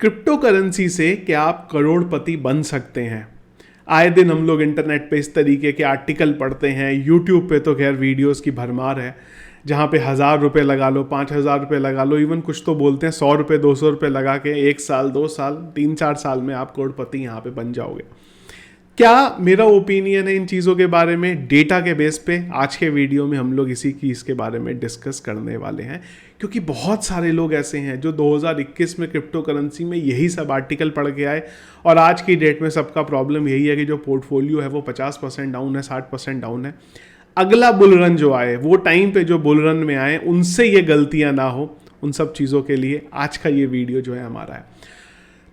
Crypto currency से क्या आप करोड़पति बन सकते हैं? आए दिन हम लोग इंटरनेट पे इस तरीके के आर्टिकल पढ़ते हैं। यूट्यूब पे तो खैर वीडियोस की भरमार है, जहाँ पे 1,000 रुपये लगा लो, 5,000 रुपये लगा लो, इवन कुछ तो बोलते हैं 100 रुपये 200 रुपये लगा के 1 साल 2 साल 3-4 साल में आप करोड़पति यहाँ पे बन जाओगे। क्या मेरा ओपिनियन है इन चीज़ों के बारे में डेटा के बेस पे? आज के वीडियो में हम लोग इसी चीज़ के बारे में डिस्कस करने वाले हैं, क्योंकि बहुत सारे लोग ऐसे हैं जो 2021 में क्रिप्टो करेंसी में यही सब आर्टिकल पढ़ के आए, और आज की डेट में सबका प्रॉब्लम यही है कि जो पोर्टफोलियो है वो 50% डाउन है, 60% डाउन है। अगला बुल रन जो आए, वो टाइम पे जो बुल रन में आए उनसे ये गलतियाँ ना हो, उन सब चीज़ों के लिए आज का ये वीडियो जो है हमारा है।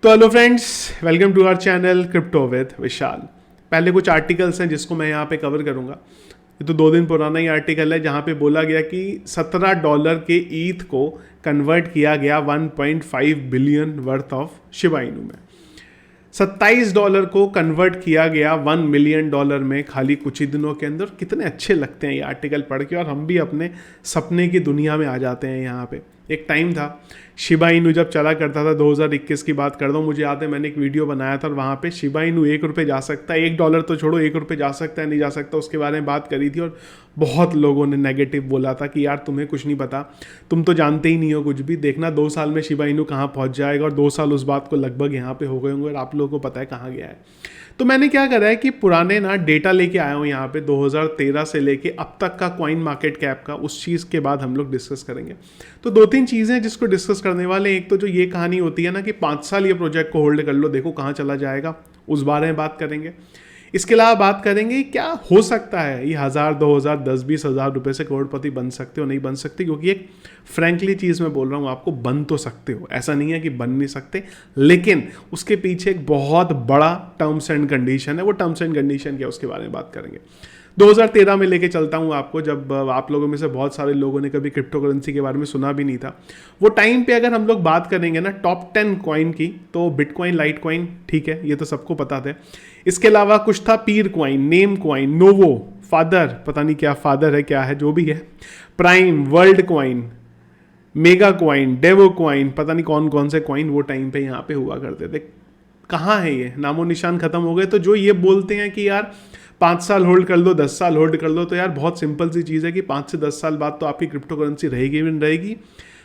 तो hello friends, welcome to our channel crypto with Vishal. पहले कुछ आर्टिकल्स हैं जिसको मैं यहाँ पे कवर करूँगा। ये तो 2 दिन पुराना ही आर्टिकल है, जहाँ पे बोला गया कि $17 के ईथ को कन्वर्ट किया गया 1.5 billion worth of Shiba Inu में। $27 को कन्वर्ट किया गया $1 मिलियन में खाली कुछ ही दिनों के अंदर। कितने अच्छे लगते हैं ये आर्टिकल पढ़ के, और हम भी अपने सपने की दुनिया में आ जाते हैं यहाँ पे। एक टाइम था शिबा इनू जब चला करता था, 2021 की बात करता हूँ, मुझे याद है मैंने एक वीडियो बनाया था और वहाँ पे शिबा इनू $1 जा सकता है, $1 तो छोड़ो, $1 जा सकता है नहीं जा सकता, उसके बारे में बात करी थी। और बहुत लोगों ने नेगेटिव बोला था कि यार तुम्हें कुछ नहीं पता, तुम तो जानते ही नहीं हो कुछ भी, देखना 2 साल में शिबा इनू कहाँ पहुँच जाएगा। और 2 साल उस बात को लगभग यहाँ पे हो गए होंगे और आप लोगों को पता है कहाँ गया है। तो मैंने क्या करा है कि पुराने ना डेटा लेके आया हूँ यहाँ पे, 2013 से लेके अब तक का कॉइन मार्केट कैप का, उस चीज़ के बाद हम लोग डिस्कस करेंगे। तो 2-3 चीज़ें हैं जिसको डिस्कस करने वाले। एक तो जो ये कहानी होती है ना कि 5 साल ये प्रोजेक्ट को होल्ड कर लो, देखो कहाँ चला जाएगा, उस बारे में बात करेंगे। इसके अलावा बात करेंगे क्या हो सकता है ये 1,000 2,000 10-20 हज़ार रुपये से करोड़पति बन सकते हो, नहीं बन सकते। क्योंकि एक फ्रैंकली चीज़ मैं बोल रहा हूँ आपको, बन तो सकते हो, ऐसा नहीं है कि बन नहीं सकते, लेकिन उसके पीछे एक बहुत बड़ा टर्म्स एंड कंडीशन है। वो टर्म्स एंड कंडीशन क्या, उसके बारे में बात करेंगे। 2013 में लेके चलता हूँ आपको, जब आप लोगों में से बहुत सारे लोगों ने कभी क्रिप्टो करेंसी के बारे में सुना भी नहीं था। वो टाइम पे अगर हम लोग बात करेंगे ना टॉप 10 कॉइन की, तो बिटकॉइन, लाइट कॉइन, ठीक है, ये तो सबको पता था। इसके अलावा कुछ था पीर coin, name coin, novo, father, पता नहीं क्या फादर है क्या है, जो भी है, prime, world coin, mega coin, Daewoo coin, पता नहीं कौन कौन से कॉइन वो टाइम पे यहाँ पे हुआ करते थे। कहाँ है ये, नामो निशान खत्म हो गए। तो जो ये बोलते हैं कि यार 5 साल होल्ड कर लो, 10 साल होल्ड कर लो, तो यार बहुत सिंपल सी चीज़ है कि 5 से 10 साल बाद तो आपकी क्रिप्टो करेंसी रहेगी भी नहीं रहेगी।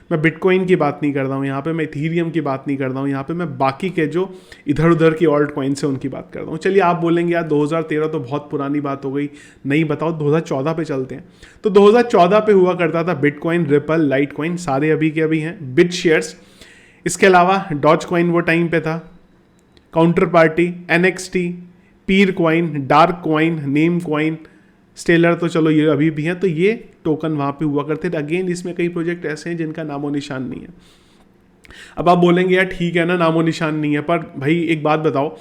मैं बिटकॉइन की बात नहीं कर रहा हूँ यहाँ पे, मैं इथीरियम की बात नहीं कर रहा हूँ यहाँ पे, मैं बाकी के जो इधर उधर की ऑल्ट कॉइन से उनकी बात कर रहा हूँ। चलिए आप बोलेंगे यार 2013 तो बहुत पुरानी बात हो गई, नहीं बताओ 2014 पे चलते हैं। तो 2014 पे हुआ करता था बिटकॉइन, रिपल, लाइट कॉइन, सारे अभी के अभी हैं, बिट शेयर्स। इसके अलावा डॉज कॉइन वो टाइम पे था, Counterparty, NXT, Peercoin, Darkcoin, Namecoin, Stellar, तो चलो ये अभी भी हैं। तो ये टोकन वहाँ पे हुआ करते थे। अगेन इसमें कई प्रोजेक्ट ऐसे हैं जिनका नामो निशान नहीं है। अब आप बोलेंगे यार ठीक है ना, नामो निशान नहीं है, पर भाई एक बात बताओ,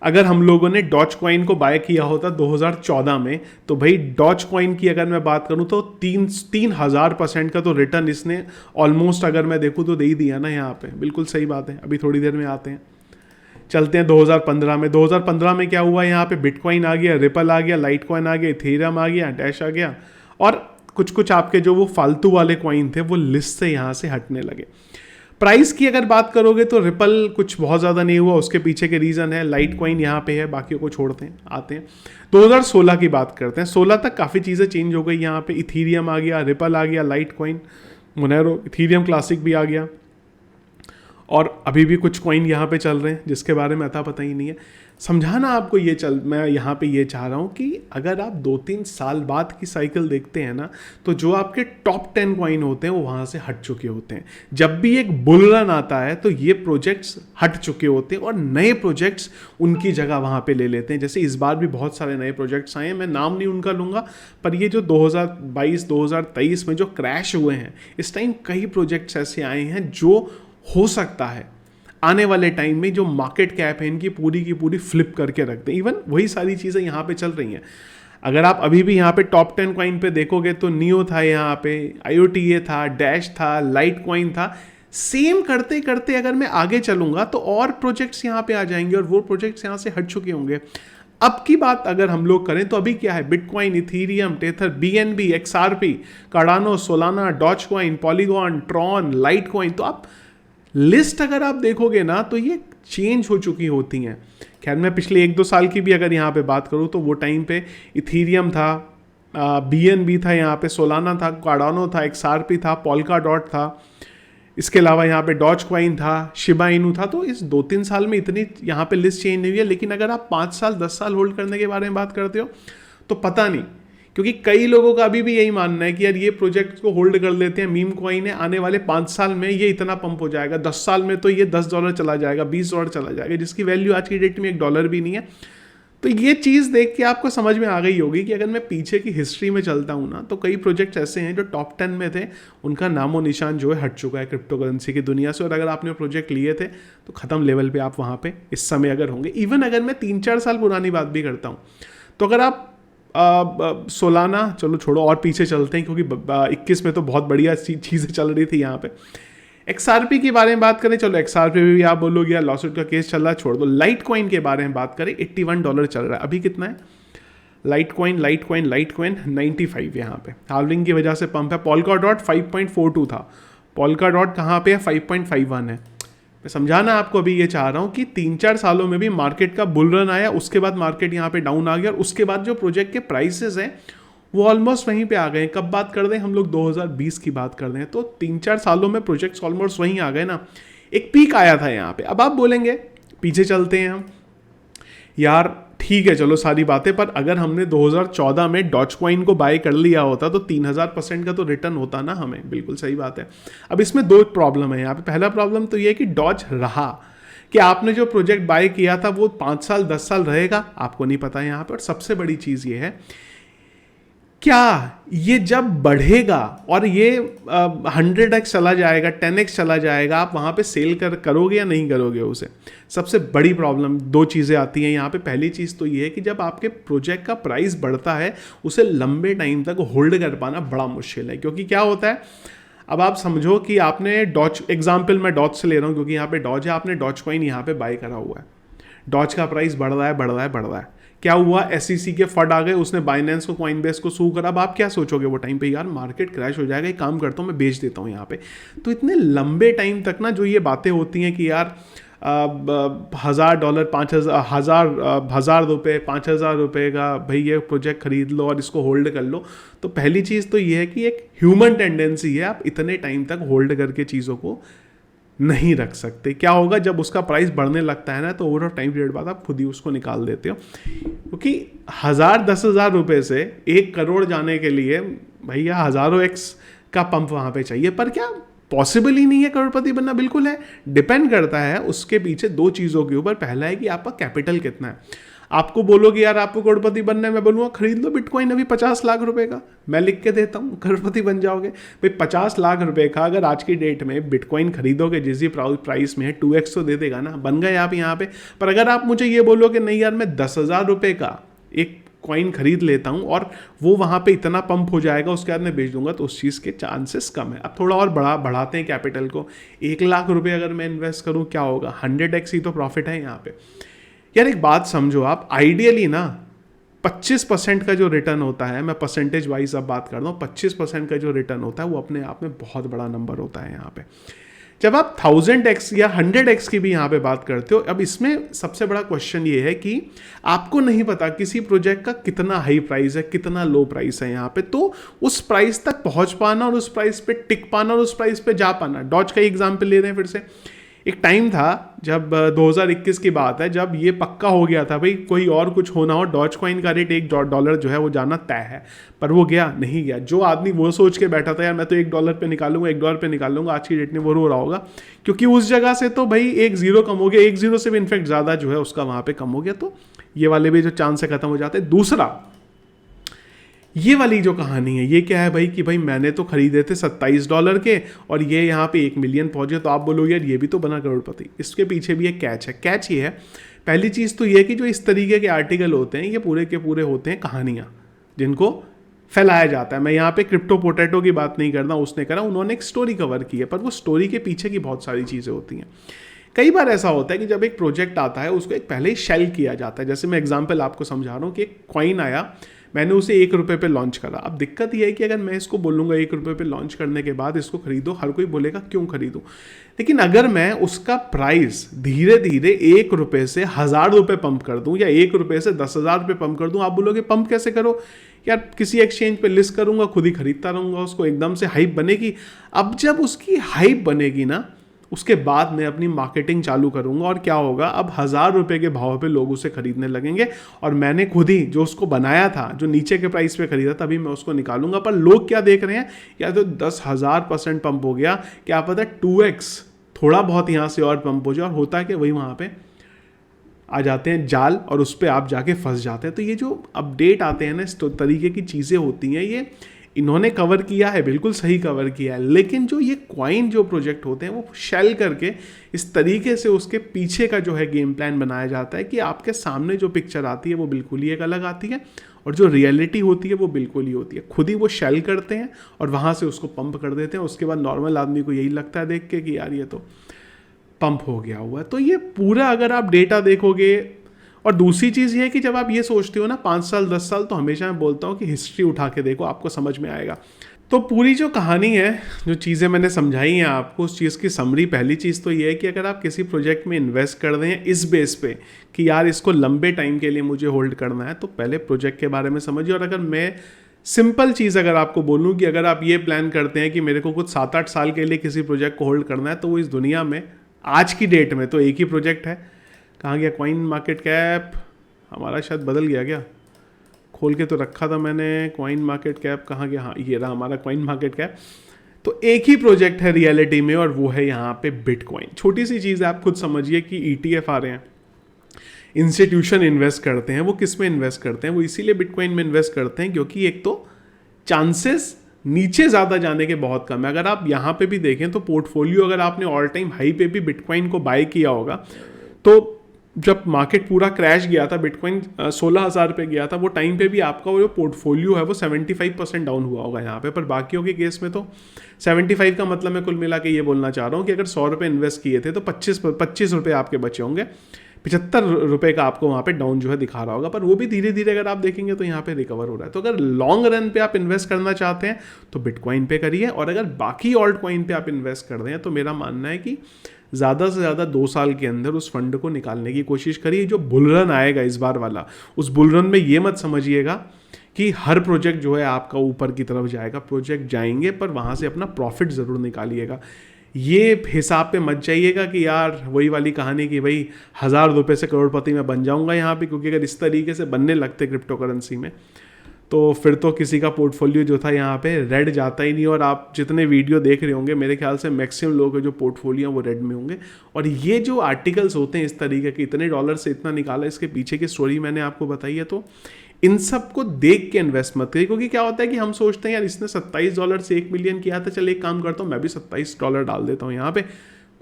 अगर हम लोगों ने डॉज कॉइन को बाय किया होता 2014 में, तो भाई डॉज कॉइन की अगर मैं बात करूं तो 3,000% का तो रिटर्न इसने ऑलमोस्ट, अगर मैं देखूं तो दे ही दिया ना यहाँ पे। बिल्कुल सही बात है। अभी थोड़ी देर में आते हैं, चलते हैं 2015 में। 2015 में क्या हुआ, यहाँ पे बिटकॉइन आ गया, रिपल आ गया, लाइट कॉइन आ गया, इथेरियम आ गया, डैश आ गया, और कुछ कुछ आपके जो वो फालतू वाले कॉइन थे वो लिस्ट से यहाँ से हटने लगे। प्राइस की अगर बात करोगे तो रिपल कुछ बहुत ज़्यादा नहीं हुआ, उसके पीछे के रीज़न है, लाइट कॉइन यहाँ पे है, बाकियों को छोड़ते हैं, आते हैं 2016 की बात करते हैं। 16 तक काफ़ी चीज़ें चेंज हो गई। यहाँ पे इथीरियम आ गया, रिपल आ गया, light coin, Monero, Ethereum classic भी आ गया, और अभी भी कुछ कॉइन यहाँ पे चल रहे हैं जिसके बारे में अता पता ही नहीं है। समझाना आपको ये मैं यहाँ पे ये चाह रहा हूँ कि अगर आप 2-3 साल बाद की साइकिल देखते हैं ना, तो जो आपके टॉप 10 कॉइन होते हैं वो वहाँ से हट चुके होते हैं। जब भी एक बुल रन आता है तो ये प्रोजेक्ट्स हट चुके होते हैं और नए प्रोजेक्ट्स उनकी जगह वहाँ पे ले लेते हैं। जैसे इस बार भी बहुत सारे नए प्रोजेक्ट्स आए हैं, मैं नाम नहीं उनका लूँगा, पर ये जो 2022-2023 में जो क्रैश हुए हैं, इस टाइम कई प्रोजेक्ट्स ऐसे आए हैं जो हो सकता है आने वाले टाइम में जो मार्केट कैप है इनकी पूरी की पूरी फ्लिप करके रख दें। इवन वही सारी चीज़ें यहाँ पे चल रही हैं। अगर आप अभी भी यहाँ पे टॉप 10 कॉइन पे देखोगे तो नियो था, यहाँ पे IOTA था, डैश था, लाइट कॉइन था। सेम करते करते अगर मैं आगे चलूँगा तो और प्रोजेक्ट्स यहाँ पे आ जाएंगे और वो प्रोजेक्ट्स यहाँ से हट चुके होंगे। अब की बात अगर हम लोग करें तो अभी क्या है, Bitcoin, Ethereum, Tether, BNB, XRP, Cardano, Solana, Dogecoin, Polygon, Tron, Litecoin. तो आप लिस्ट अगर आप देखोगे ना तो ये चेंज हो चुकी होती हैं। खैर मैं पिछले 1-2 साल की भी अगर यहाँ पे बात करूँ तो वो टाइम पे इथीरियम था, BNB था, यहाँ पे सोलाना था, कार्डानो था, XRP था, पोल्का डॉट था, इसके अलावा यहाँ पे डॉज कॉइन था, शिबा इनू था। तो इस 2-3 साल में इतनी यहाँ पे लिस्ट चेंज नहीं हुई है। लेकिन अगर आप 5 साल 10 साल होल्ड करने के बारे में बात करते हो तो पता नहीं, क्योंकि कई लोगों का अभी भी यही मानना है कि यार ये प्रोजेक्ट को होल्ड कर लेते हैं, मीम कॉइन है, आने वाले 5 साल में ये इतना पंप हो जाएगा, 10 साल में तो ये $10 चला जाएगा, $20 चला जाएगा, जिसकी वैल्यू आज की डेट में $1 भी नहीं है। तो ये चीज़ देख के आपको समझ में आ गई होगी कि अगर मैं पीछे की हिस्ट्री में चलता हूँ ना तो कई प्रोजेक्ट्स ऐसे हैं जो टॉप 10 में थे, उनका नामो निशान जो है हट चुका है क्रिप्टो करेंसी की दुनिया से। और अगर आपने प्रोजेक्ट लिए थे तो ख़त्म लेवल पे आप वहाँ पे इस समय अगर होंगे। इवन अगर मैं 3-4 साल पुरानी बात भी करता हूँ तो अगर आप सोलाना, चलो छोड़ो और पीछे चलते हैं क्योंकि 21 में तो बहुत बढ़िया चीज़ें चल रही थी यहाँ पे। XRP के बारे में बात करें, चलो XRP भी आप बोलोगे यार लॉसूट का केस चल रहा है, छोड़ दो। लाइट कॉइन के बारे में बात करें, $81 चल रहा है, अभी कितना है लाइट कॉइन 95 यहाँ पे हार्वलिंग की वजह से पंप है। पोल्का डॉट 5.42 था, पोल्का डॉट कहाँ पे है 5.51 है। मैं समझाना आपको अभी ये चाह रहा हूँ कि 3-4 सालों में भी मार्केट का बुल रन आया, उसके बाद मार्केट यहाँ पे डाउन आ गया और उसके बाद जो प्रोजेक्ट के प्राइसेस हैं वो ऑलमोस्ट वहीं पे आ गए। कब बात कर रहे हैं हम लोग, 2020 की बात कर रहे हैं। तो 3-4 सालों में प्रोजेक्ट्स ऑलमोस्ट वहीं आ गए ना। एक पीक आया था यहाँ पे। अब आप बोलेंगे पीछे चलते हैं हम, यार ठीक है चलो सारी बातें, पर अगर हमने 2014 में डॉज कॉइन को बाय कर लिया होता तो 3000% का तो रिटर्न होता ना हमें। बिल्कुल सही बात है। अब इसमें 2 प्रॉब्लम है यहाँ पे। पहला प्रॉब्लम तो ये है कि डॉज रहा, कि आपने जो प्रोजेक्ट बाय किया था वो 5 साल 10 साल रहेगा, आपको नहीं पता यहाँ पर। सबसे बड़ी चीज़ ये है क्या ये जब बढ़ेगा और ये 100x चला जाएगा, 10x चला जाएगा, आप वहाँ पे सेल करोगे या नहीं करोगे उसे। सबसे बड़ी प्रॉब्लम 2 चीज़ें आती हैं यहाँ पे। पहली चीज़ तो ये है कि जब आपके प्रोजेक्ट का प्राइस बढ़ता है उसे लंबे टाइम तक होल्ड कर पाना बड़ा मुश्किल है। क्योंकि क्या होता है, अब आप समझो कि आपने डॉज, एग्जाम्पल मैं डॉज से ले रहा हूँ क्योंकि यहाँ पे डॉज है, आपने डॉज कॉइन यहाँ पे बाय करा हुआ है, डॉज का प्राइस बढ़ रहा है। क्या हुआ, SEC के फंड आ गए, उसने बाइनेंस को, कॉइनबेस को सू करा। अब आप क्या सोचोगे वो टाइम पे, यार मार्केट क्रैश हो जाएगा, एक काम करता हूँ मैं बेच देता हूँ यहाँ पे। तो इतने लंबे टाइम तक ना जो ये बातें होती हैं कि यार $1000 ₹5000 ₹5000 का भाई ये प्रोजेक्ट खरीद लो और इसको होल्ड कर लो। तो पहली चीज़ तो ये है कि एक ह्यूमन टेंडेंसी है, आप इतने टाइम तक होल्ड करके चीज़ों को नहीं रख सकते। क्या होगा जब उसका प्राइस बढ़ने लगता है ना तो ओवर टाइम पीरियड बाद आप खुद ही उसको निकाल देते हो। क्योंकि 1000-10,000 रुपये से 1 करोड़ जाने के लिए भैया हज़ारों x का पंप वहाँ पे चाहिए। पर क्या पॉसिबल ही नहीं है करोड़पति बनना? बिल्कुल है। डिपेंड करता है उसके पीछे 2 चीज़ों के ऊपर। पहला है कि आपका कैपिटल कितना है। आपको बोलोगे यार आपको करोड़पति बनना है, मैं बोलूँगा खरीद लो बिटकॉइन अभी 50 लाख रुपए का, मैं लिख के देता हूँ, करोड़पति बन जाओगे। भाई 50 लाख रुपए का अगर आज की डेट में बिटकॉइन खरीदोगे जिस भी प्राइस में है, 2x तो दे देगा ना, बन गए आप यहाँ पे। पर अगर आप मुझे ये बोलोगे नहीं यार मैं 10,000 रुपये का एक कॉइन खरीद लेता हूँ और वो वहाँ पे इतना पंप हो जाएगा उसके बाद मैं बेच दूंगा, तो उस चीज़ के चांसेस कम है। अब थोड़ा और बढ़ाते हैं कैपिटल को। 1 लाख रुपए अगर मैं इन्वेस्ट करूँ क्या होगा, 100x ही तो प्रॉफिट है यहाँ पे। यार एक बात समझो आप, आइडियली ना 25% का जो रिटर्न होता है, मैं परसेंटेज वाइज अब बात कर रहा हूँ, 25% का जो रिटर्न होता है वो अपने आप में बहुत बड़ा नंबर होता है यहाँ पे। जब आप 1000x या 100x की भी यहाँ पे बात करते हो, अब इसमें सबसे बड़ा क्वेश्चन ये है कि आपको नहीं पता किसी प्रोजेक्ट का कितना हाई प्राइस है, कितना लो प्राइस है यहाँ पे। तो उस प्राइस तक पहुँच पाना और उस प्राइस पे टिक पाना और उस प्राइस पे जा पाना। डॉज का एग्जाम्पल ले रहे हैं फिर से। एक टाइम था जब 2021 की बात है, जब ये पक्का हो गया था भाई कोई और कुछ होना हो, डॉज कॉइन का रेट $1 जो है वो जाना तय है। पर वो गया नहीं गया। जो आदमी वो सोच के बैठा था यार मैं तो $1 पे निकालूंगा, $1 पे निकालूंगा, आज की डेट में वो रो रहा होगा क्योंकि उस जगह से तो भाई 1 0 कम हो गया, 1 0 से भी इनफैक्ट ज़्यादा जो है उसका वहाँ पे कम हो गया। तो ये वाले भी जो चांस है खत्म हो जाते हैं। दूसरा, ये वाली जो कहानी है ये क्या है भाई कि भाई मैंने तो खरीदे थे $27 के और ये यहाँ पे 1 मिलियन पहुँचे, तो आप बोलोगे यार ये भी तो बना करोड़पति। इसके पीछे भी एक कैच है। कैच ये है, पहली चीज़ तो ये है कि जो इस तरीके के आर्टिकल होते हैं ये पूरे के पूरे होते हैं कहानियाँ जिनको फैलाया जाता है। मैं यहाँ पे क्रिप्टो पोटैटो की बात नहीं करता, उसने करा, उन्होंने एक स्टोरी कवर की है, पर वो स्टोरी के पीछे की बहुत सारी चीज़ें होती हैं। कई बार ऐसा होता है कि जब एक प्रोजेक्ट आता है उसको एक पहले ही शेल किया जाता है। जैसे मैं एग्जांपल आपको समझा रहा हूँ कि एक कॉइन आया, मैंने उसे 1 रुपये पे लॉन्च करा। अब दिक्कत यह है कि अगर मैं इसको बोलूँगा 1 रुपये पे लॉन्च करने के बाद इसको खरीदो, हर कोई बोलेगा क्यों खरीदूँ। लेकिन अगर मैं उसका प्राइस धीरे धीरे 1 रुपये से 1000 रुपये पंप कर दूँ या 1 रुपये से 10,000 रुपये पंप कर दूँ, आप बोलोगे पंप कैसे करो यार, किसी एक्सचेंज पे लिस्ट करूँगा, खुद ही खरीदता रहूँगा उसको, एकदम से हाइप बनेगी। अब जब उसकी हाइप बनेगी ना, उसके बाद मैं अपनी मार्केटिंग चालू करूंगा और क्या होगा, अब 1000 रुपये के भाव पे लोग उसे खरीदने लगेंगे और मैंने खुद ही जो उसको बनाया था, जो नीचे के प्राइस पे खरीदा था, अभी मैं उसको निकालूंगा। पर लोग क्या देख रहे हैं, या तो 10,000% पंप हो गया, क्या पता 2x थोड़ा बहुत यहाँ से और पंप हो जाए, और होता है कि वही वहाँ पे आ जाते हैं जाल और उस पर आप जाके फंस जाते हैं। तो ये जो अपडेट आते हैं ना, इस तरीके की चीज़ें होती हैं, ये इन्होंने कवर किया है, बिल्कुल सही कवर किया है। लेकिन जो ये कॉइन जो प्रोजेक्ट होते हैं वो शेल करके इस तरीके से उसके पीछे का जो है गेम प्लान बनाया जाता है कि आपके सामने जो पिक्चर आती है वो बिल्कुल ही एक अलग आती है और जो रियलिटी होती है वो बिल्कुल ही होती है। खुद ही वो शेल करते हैं और वहाँ से उसको पंप कर देते हैं। उसके बाद नॉर्मल आदमी को यही लगता है देख के कि यार ये तो पंप हो गया हुआ है। तो ये पूरा अगर आप डेटा देखोगे, और दूसरी चीज़ ये है कि जब आप ये सोचते हो ना 5 साल 10 साल, तो हमेशा मैं बोलता हूँ कि हिस्ट्री उठा के देखो, आपको समझ में आएगा। तो पूरी जो कहानी है, जो चीज़ें मैंने समझाई हैं आपको, उस चीज़ की समरी, पहली चीज़ तो ये है कि अगर आप किसी प्रोजेक्ट में इन्वेस्ट कर रहे हैं इस बेस पे कि यार इसको लंबे टाइम के लिए मुझे होल्ड करना है, तो पहले प्रोजेक्ट के बारे में समझिए। और अगर मैं सिंपल चीज़ अगर आपको बोलूँ कि अगर आप ये प्लान करते हैं कि मेरे को कुछ 7-8 साल के लिए किसी प्रोजेक्ट को होल्ड करना है, तो वो इस दुनिया में आज की डेट में तो एक ही प्रोजेक्ट है। कहाँ गया कॉइन मार्केट कैप हमारा, शायद बदल गया क्या, खोल के तो रखा था मैंने। कॉइन मार्केट कैप कहाँ गया, हाँ ये रहा हमारा कॉइन मार्केट कैप। तो एक ही प्रोजेक्ट है रियलिटी में, और वो है यहाँ पे बिटकॉइन। छोटी सी चीज़ है, आप खुद समझिए कि ETF आ रहे हैं, इंस्टीट्यूशन इन्वेस्ट करते हैं, वो किस में इन्वेस्ट करते हैं, वो इसीलिए बिटकॉइन में इन्वेस्ट करते हैं क्योंकि एक तो चांसेस नीचे ज़्यादा जाने के बहुत कम है। अगर आप यहाँ पे भी देखें तो पोर्टफोलियो, अगर आपने ऑल टाइम हाई पे भी बिटकॉइन को बाय किया होगा, तो जब मार्केट पूरा क्रैश गया था, बिटकॉइन 16,000 पे गया था, वो टाइम पे भी आपका वो जो पोर्टफोलियो है वो 75% डाउन हुआ होगा यहाँ पे। पर बाकियों के केस में तो 75 का मतलब मैं कुल मिला के ये बोलना चाह रहा हूँ कि अगर 100 रुपये इन्वेस्ट किए थे तो 25 रुपये आपके बचे होंगे, 75 रुपये का आपको वहाँ पे डाउन जो है दिखा रहा होगा। पर वो भी धीरे धीरे अगर आप देखेंगे तो यहाँ पे रिकवर हो रहा है। तो अगर लॉन्ग रन पे आप इन्वेस्ट करना चाहते हैं तो बिटकॉइन पे करिए, और अगर बाकी ऑल्ट कॉइन पे आप इन्वेस्ट कर रहे हैं तो मेरा मानना है कि ज़्यादा से ज़्यादा 2 साल के अंदर उस फंड को निकालने की कोशिश करिए। जो बुल रन आएगा इस बार वाला, उस बुल रन में ये मत समझिएगा कि हर प्रोजेक्ट जो है आपका ऊपर की तरफ जाएगा। प्रोजेक्ट जाएंगे पर वहाँ से अपना प्रॉफिट ज़रूर निकालिएगा। ये हिसाब पे मत जाइएगा कि यार वही वाली कहानी कि भाई 1000 रुपये से करोड़पति मैं बन जाऊँगा यहाँ पे, क्योंकि अगर इस तरीके से बनने लगते क्रिप्टो करेंसी में तो फिर तो किसी का पोर्टफोलियो जो था यहाँ पे रेड जाता ही नहीं। और आप जितने वीडियो देख रहे होंगे, मेरे ख्याल से मैक्सिमम लोगों के जो पोर्टफोलियो वो रेड में होंगे। और ये जो आर्टिकल्स होते हैं इस तरीके के, इतने डॉलर से इतना निकाला, इसके पीछे की स्टोरी मैंने आपको बताई है। तो इन सब को देख के इन्वेस्ट मत करिए, क्योंकि क्या होता है कि हम सोचते हैं यार इसने $27 से 1 मिलियन किया था, चल एक काम करता हूँ मैं भी $27 डाल देता हूँ यहाँ पे,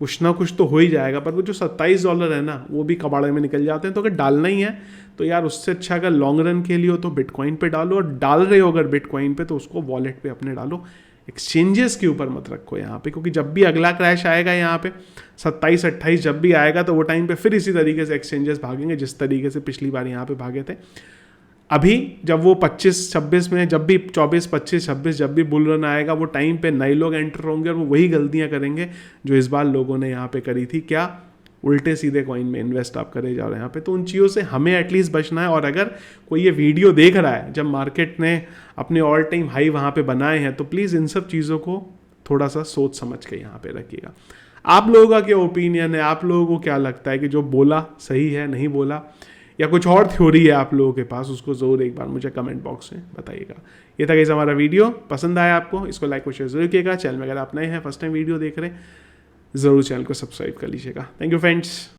कुछ ना कुछ तो हो ही जाएगा। पर वो जो $27 है ना, वो भी कबाड़े में निकल जाते हैं। तो अगर डालना ही है तो यार उससे अच्छा अगर लॉन्ग रन के लिए हो तो बिटकॉइन पे डालो, और डाल रहे हो अगर बिटकॉइन पे तो उसको वॉलेट पे अपने डालो, एक्सचेंजेस के ऊपर मत रखो यहाँ पे। क्योंकि जब भी अगला क्रैश आएगा यहाँ पे 27-28 जब भी आएगा, तो वो टाइम पे फिर इसी तरीके से एक्सचेंजेस भागेंगे जिस तरीके से पिछली बार यहाँ पे भागे थे। अभी जब वो 25-26 में, जब भी 24-25-26 जब भी बुल रन आएगा, वो टाइम पे नए लोग एंटर होंगे और वो वही गलतियां करेंगे जो इस बार लोगों ने यहाँ पे करी थी। क्या उल्टे सीधे कॉइन में इन्वेस्ट आप करे जा रहे हैं यहाँ पे। तो उन चीज़ों से हमें एटलीस्ट बचना है। और अगर कोई ये वीडियो देख रहा है जब मार्केट ने अपने ऑल टाइम हाई वहाँ पे बनाए हैं, तो प्लीज़ इन सब चीज़ों को थोड़ा सा सोच समझ के यहाँ पे रखिएगा। आप लोगों का क्या ओपिनियन है, आप लोगों को क्या लगता है कि जो बोला सही है, नहीं बोला, या कुछ और थ्योरी है आप लोगों के पास, उसको ज़रूर एक बार मुझे कमेंट बॉक्स में बताइएगा। ये था गाइस हमारा वीडियो, पसंद आया आपको, इसको लाइक और शेयर जरूर कीजिएगा। चैनल में अगर आप नए हैं, फर्स्ट टाइम वीडियो देख रहे हैं, ज़रूर चैनल को सब्सक्राइब कर लीजिएगा। Thank you friends.